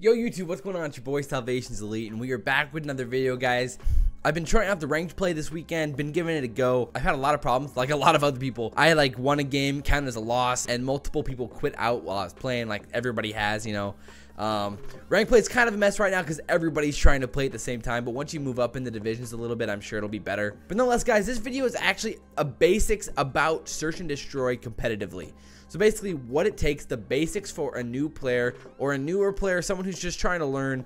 Yo YouTube, what's going on? It's your boy SalvationsElite, and we are back with another video, guys. I've been trying out the ranked play this weekend, been giving it a go. I've had a lot of problems, like a lot of other people. I like won a game, counted as a loss, and multiple people quit out while I was playing, like everybody has, you know. Ranked play is kind of a mess right now because everybody's trying to play at the same time, but once you move up in the divisions a little bit, I'm sure it'll be better. But nonetheless, guys, this video is actually a basics about search and destroy competitively. So basically what it takes, the basics for a new player or a newer player, someone who's just trying to learn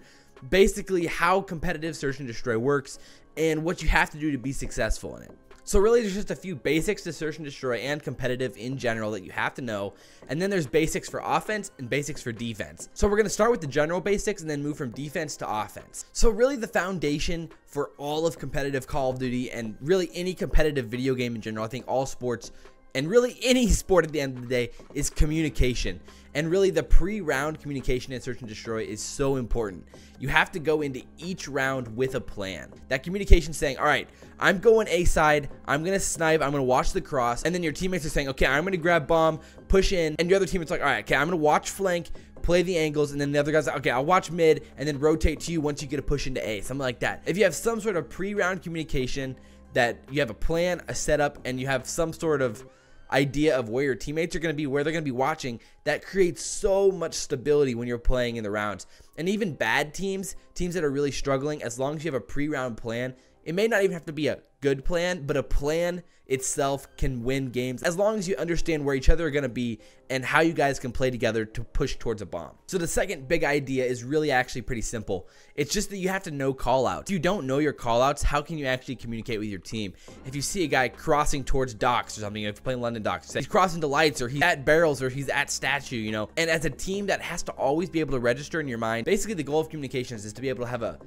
basically how competitive search and destroy works and what you have to do to be successful in it. So really there's just a few basics to search and destroy and competitive in general that you have to know, and then there's basics for offense and basics for defense. So we're going to start with the general basics and then move from defense to offense. So really the foundation for all of competitive Call of Duty and really any competitive video game in general, I think all sports and really any sport at the end of the day, is communication. And really the pre-round communication in search and destroy is so important. You have to go into each round with a plan. That communication saying, all right, I'm going A side, I'm going to snipe, I'm going to watch the cross, and then your teammates are saying, okay, I'm going to grab bomb, push in, and your other teammate's like, all right, okay, I'm going to watch flank, play the angles, and then the other guy's like, okay, I'll watch mid, and then rotate to you once you get a push into A, something like that. If you have some sort of pre-round communication, that you have a plan, a setup, and you have some sort of idea of where your teammates are going to be, where they're going to be watching, that creates so much stability when you're playing in the rounds. And even bad teams that are really struggling, as long as you have a pre-round plan, it may not even have to be a good plan, but a plan itself can win games as long as you understand where each other are going to be and how you guys can play together to push towards a bomb. So the second big idea is really actually pretty simple. It's just that you have to know callouts. If you don't know your callouts, how can you actually communicate with your team? If you see a guy crossing towards docks or something, if you're playing London docks, he's crossing to lights or he's at barrels or he's at statue, you know, and as a team that has to always be able to register in your mind, basically the goal of communications is to be able to have a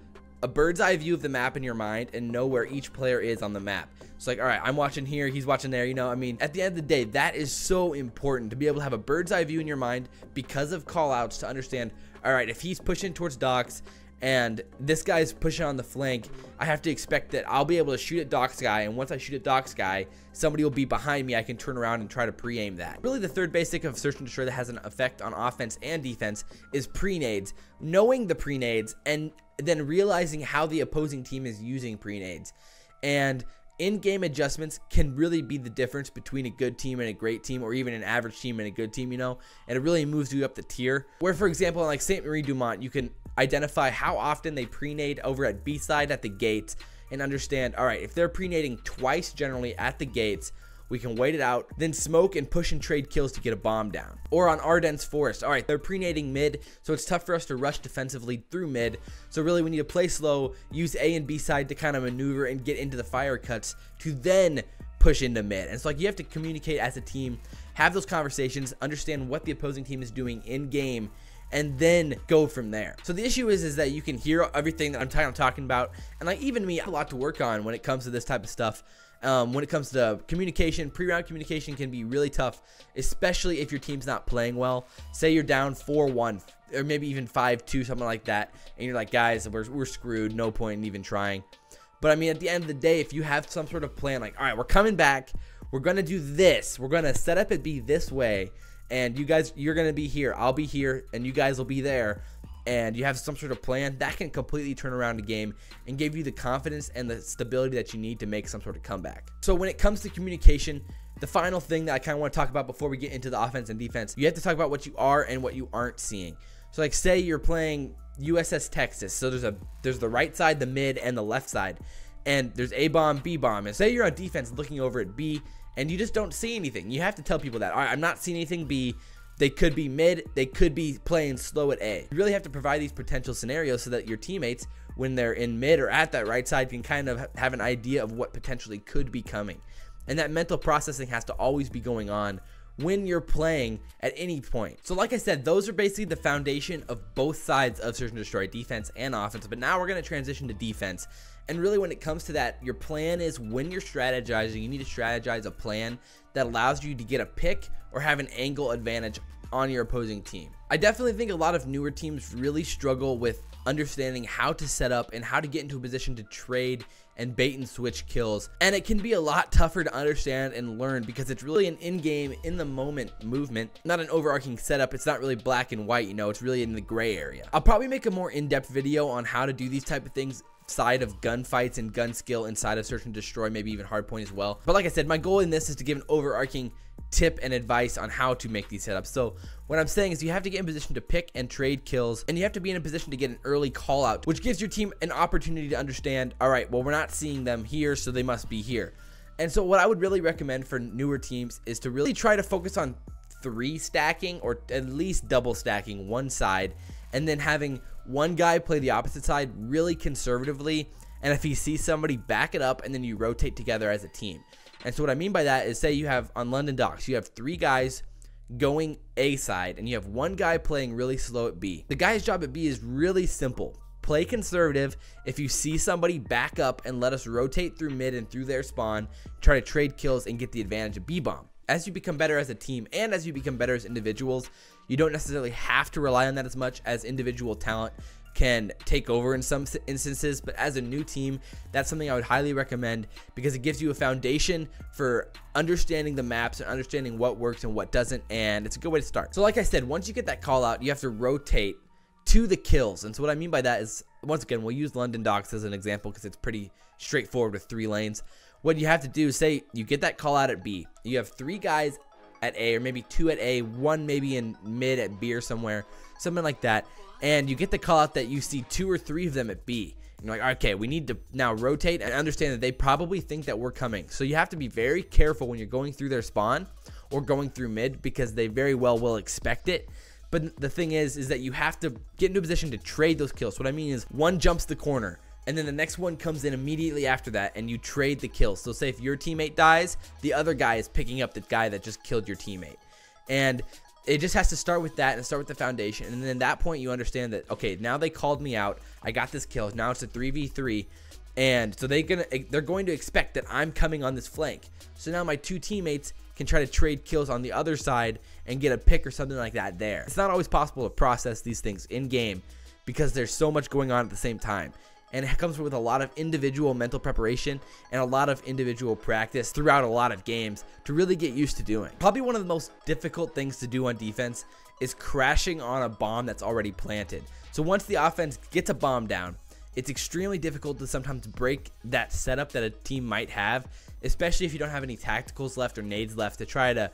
bird's eye view of the map in your mind and know where each player is on the map. It's like, all right, I'm watching here, he's watching there, you know, I mean, at the end of the day, that is so important to be able to have a bird's eye view in your mind because of callouts to understand, all right, if he's pushing towards docks and this guy's pushing on the flank, I have to expect that I'll be able to shoot at docks guy, and once I shoot at docks guy, somebody will be behind me, I can turn around and try to pre-aim that. Really the third basic of search and destroy that has an effect on offense and defense is pre-nades. Knowing the pre-nades and then realizing how the opposing team is using pre-nades. And in-game adjustments can really be the difference between a good team and a great team, or even an average team and a good team, you know, and it really moves you up the tier. Where, for example, like St. Marie Dumont, you can identify how often they pre-nade over at B side at the gates and understand, all right, if they're pre-nading twice generally at the gates, we can wait it out, then smoke and push and trade kills to get a bomb down. Or on Ardennes Forest, all right, they're pre-nading mid, so it's tough for us to rush defensively through mid. So really we need to play slow, use A and B side to kind of maneuver and get into the fire cuts to then push into mid. And it's like you have to communicate as a team, have those conversations, understand what the opposing team is doing in game, and then go from there. So the issue is that you can hear everything that I'm talking about, and like even me, I have a lot to work on when it comes to this type of stuff. When it comes to communication, pre-round communication can be really tough, especially if your team's not playing well. Say you're down 4-1 or maybe even 5-2, something like that, and you're like, guys, we're screwed, no point in even trying. But I mean, at the end of the day, if you have some sort of plan, like, all right, we're coming back, we're gonna do this, we're gonna set up it be this way, and you guys, you're gonna be here, I'll be here, and you guys will be there, and you have some sort of plan, that can completely turn around a game and give you the confidence and the stability that you need to make some sort of comeback. So when it comes to communication, the final thing that I kind of want to talk about before we get into the offense and defense, you have to talk about what you are and what you aren't seeing. So like say you're playing USS Texas, so there's the right side, the mid, and the left side, and there's A bomb, B bomb, and say you're on defense looking over at B and you just don't see anything. You have to tell people that, all right, I'm not seeing anything B. They could be mid, they could be playing slow at A. You really have to provide these potential scenarios so that your teammates, when they're in mid or at that right side, can kind of have an idea of what potentially could be coming. And that mental processing has to always be going on when you're playing at any point. So like I said, those are basically the foundation of both sides of search and destroy, defense and offense. But now we're going to transition to defense. And really when it comes to that, your plan is when you're strategizing, you need to strategize a plan that allows you to get a pick or have an angle advantage on your opposing team. I definitely think a lot of newer teams really struggle with understanding how to set up and how to get into a position to trade and bait and switch kills, and it can be a lot tougher to understand and learn because it's really an in-game, in the moment movement, not an overarching setup. It's not really black and white, you know, it's really in the gray area. I'll probably make a more in-depth video on how to do these type of things side of gunfights and gun skill inside of search and destroy, maybe even hardpoint as well. But like I said, my goal in this is to give an overarching tip and advice on how to make these setups. So what I'm saying is you have to get in position to pick and trade kills, and you have to be in a position to get an early call out, which gives your team an opportunity to understand, all right, well, we're not seeing them here, so they must be here. And so what I would really recommend for newer teams is to really try to focus on 3 stacking, or at least double stacking one side, and then having one guy play the opposite side really conservatively, and if he sees somebody, back it up, and then you rotate together as a team. And so what I mean by that is, say you have on London Docks, you have 3 guys going A side, and you have one guy playing really slow at B. The guy's job at B is really simple. Play conservative. If you see somebody, back up and let us rotate through mid and through their spawn, try to trade kills and get the advantage of B-bomb. As you become better as a team and as you become better as individuals, you don't necessarily have to rely on that as much, as individual talent can take over in some instances. But as a new team, that's something I would highly recommend because it gives you a foundation for understanding the maps and understanding what works and what doesn't, and it's a good way to start. So like I said, once you get that call out, you have to rotate to the kills. And so what I mean by that is, once again, we'll use London Docks as an example because it's pretty straightforward with 3 lanes. What you have to do is, say you get that call out at B, you have 3 guys at A, or maybe 2 at A, 1 maybe in mid at B or somewhere, something like that, and you get the call out that you see 2 or 3 of them at B. And you're like, okay, we need to now rotate and understand that they probably think that we're coming. So you have to be very careful when you're going through their spawn or going through mid, because they very well will expect it. But the thing is that you have to get into a position to trade those kills. What I mean is, one jumps the corner, and then the next one comes in immediately after that, and you trade the kills. So say if your teammate dies, the other guy is picking up the guy that just killed your teammate. And it just has to start with that and start with the foundation. And then at that point, you understand that, okay, now they called me out. I got this kill. Now it's a 3v3. And so they're going to expect that I'm coming on this flank. So now my 2 teammates can try to trade kills on the other side and get a pick or something like that there. It's not always possible to process these things in game because there's so much going on at the same time. And it comes with a lot of individual mental preparation and a lot of individual practice throughout a lot of games to really get used to doing. Probably one of the most difficult things to do on defense is crashing on a bomb that's already planted. So once the offense gets a bomb down, it's extremely difficult to sometimes break that setup that a team might have, especially if you don't have any tacticals left or nades left to try to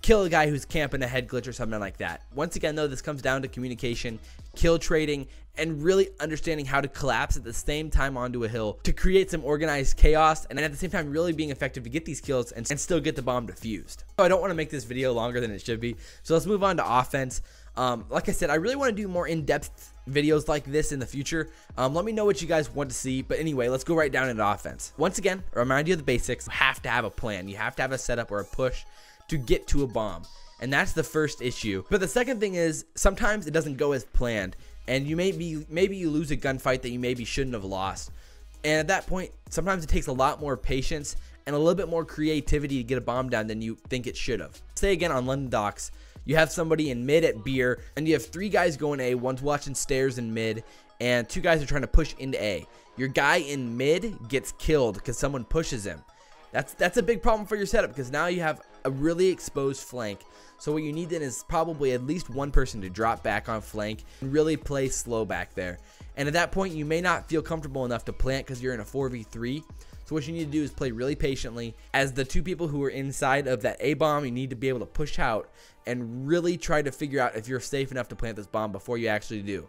kill a guy who's camping a head glitch or something like that. Once again, though, this comes down to communication, kill trading, and really understanding how to collapse at the same time onto a hill to create some organized chaos, and at the same time really being effective to get these kills and still get the bomb defused. So I don't want to make this video longer than it should be, so let's move on to offense. Like I said, I really want to do more in-depth videos like this in the future. Let me know what you guys want to see, but anyway, let's go right down into offense. Once again, remind you of the basics. You have to have a plan. You have to have a setup or a push to get to a bomb, and that's the first issue. But the second thing is, sometimes it doesn't go as planned, and you maybe you lose a gunfight that you maybe shouldn't have lost. And at that point, sometimes it takes a lot more patience and a little bit more creativity to get a bomb down than you think it should have. Say again on London Docks, you have somebody in mid at beer, and you have 3 guys going A, one's watching stairs in mid, and 2 guys are trying to push into A. Your guy in mid gets killed because someone pushes him. That's a big problem for your setup, because now you have a really exposed flank. So what you need then is probably at least one person to drop back on flank and really play slow back there. And at that point, you may not feel comfortable enough to plant because you're in a 4v3. So what you need to do is play really patiently. As the 2 people who are inside of that A bomb, you need to be able to push out and really try to figure out if you're safe enough to plant this bomb before you actually do.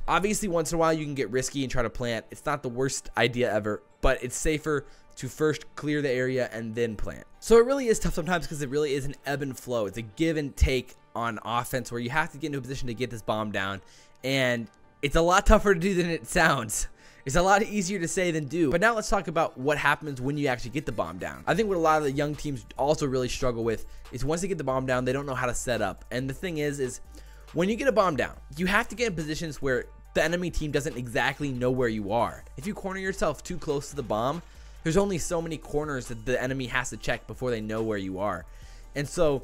Obviously, once in a while you can get risky and try to plant. It's not the worst idea ever, but it's safer to first clear the area and then plant. So it really is tough sometimes because it really is an ebb and flow. It's a give and take on offense where you have to get into a position to get this bomb down, and it's a lot tougher to do than it sounds. It's a lot easier to say than do. But now let's talk about what happens when you actually get the bomb down. I think what a lot of the young teams also really struggle with is once they get the bomb down, they don't know how to set up. And the thing is when you get a bomb down, you have to get in positions where the enemy team doesn't exactly know where you are. If you corner yourself too close to the bomb, there's only so many corners that the enemy has to check before they know where you are. And so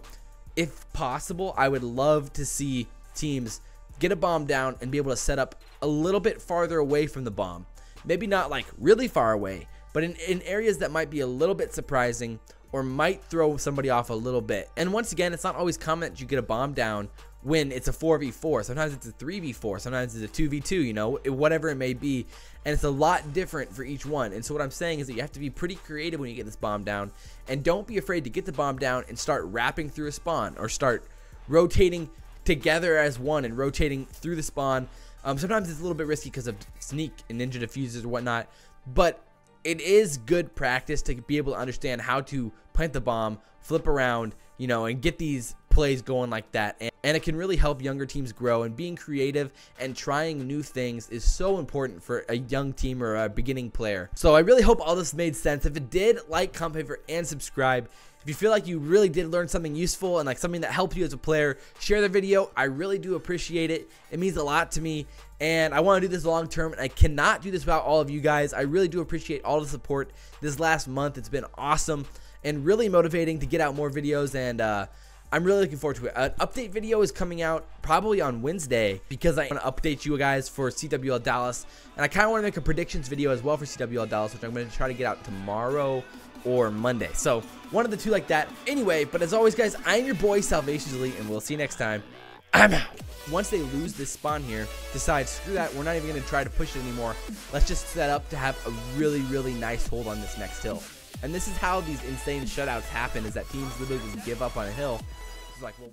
if possible, I would love to see teams get a bomb down and be able to set up a little bit farther away from the bomb. Maybe not like really far away, but in areas that might be a little bit surprising or might throw somebody off a little bit. And once again, it's not always common that you get a bomb down when it's a 4v4. Sometimes it's a 3v4, sometimes it's a 2v2, you know, whatever it may be. And it's a lot different for each one. And so what I'm saying is that you have to be pretty creative when you get this bomb down, and don't be afraid to get the bomb down and start wrapping through a spawn, or start rotating together as one and rotating through the spawn. Sometimes it's a little bit risky because of sneak and ninja diffusers or whatnot, but it is good practice to be able to understand how to plant the bomb, flip around, you know, and get these plays going like that. And it can really help younger teams grow, and being creative and trying new things is so important for a young team or a beginning player. So I really hope all this made sense. If it did, like, comment, favorite, and subscribe. If you feel like you really did learn something useful and like something that helped you as a player, share the video. I really do appreciate it. It means a lot to me, and I want to do this long term, and I cannot do this without all of you guys. I really do appreciate all the support this last month. It's been awesome and really motivating to get out more videos, and I'm really looking forward to it. An update video is coming out probably on Wednesday, because I want to update you guys for CWL Dallas, and I kind of want to make a predictions video as well for CWL Dallas, which I'm going to try to get out tomorrow or Monday. So one of the two like that. Anyway, but as always, guys, I'm your boy SalvationsElite, and we'll see you next time. I'm out. Once they lose this spawn here, decide, screw that, we're not even going to try to push it anymore. Let's just set up to have a really, really nice hold on this next hill. And this is how these insane shutouts happen, is that teams literally just give up on a hill. It's like, well,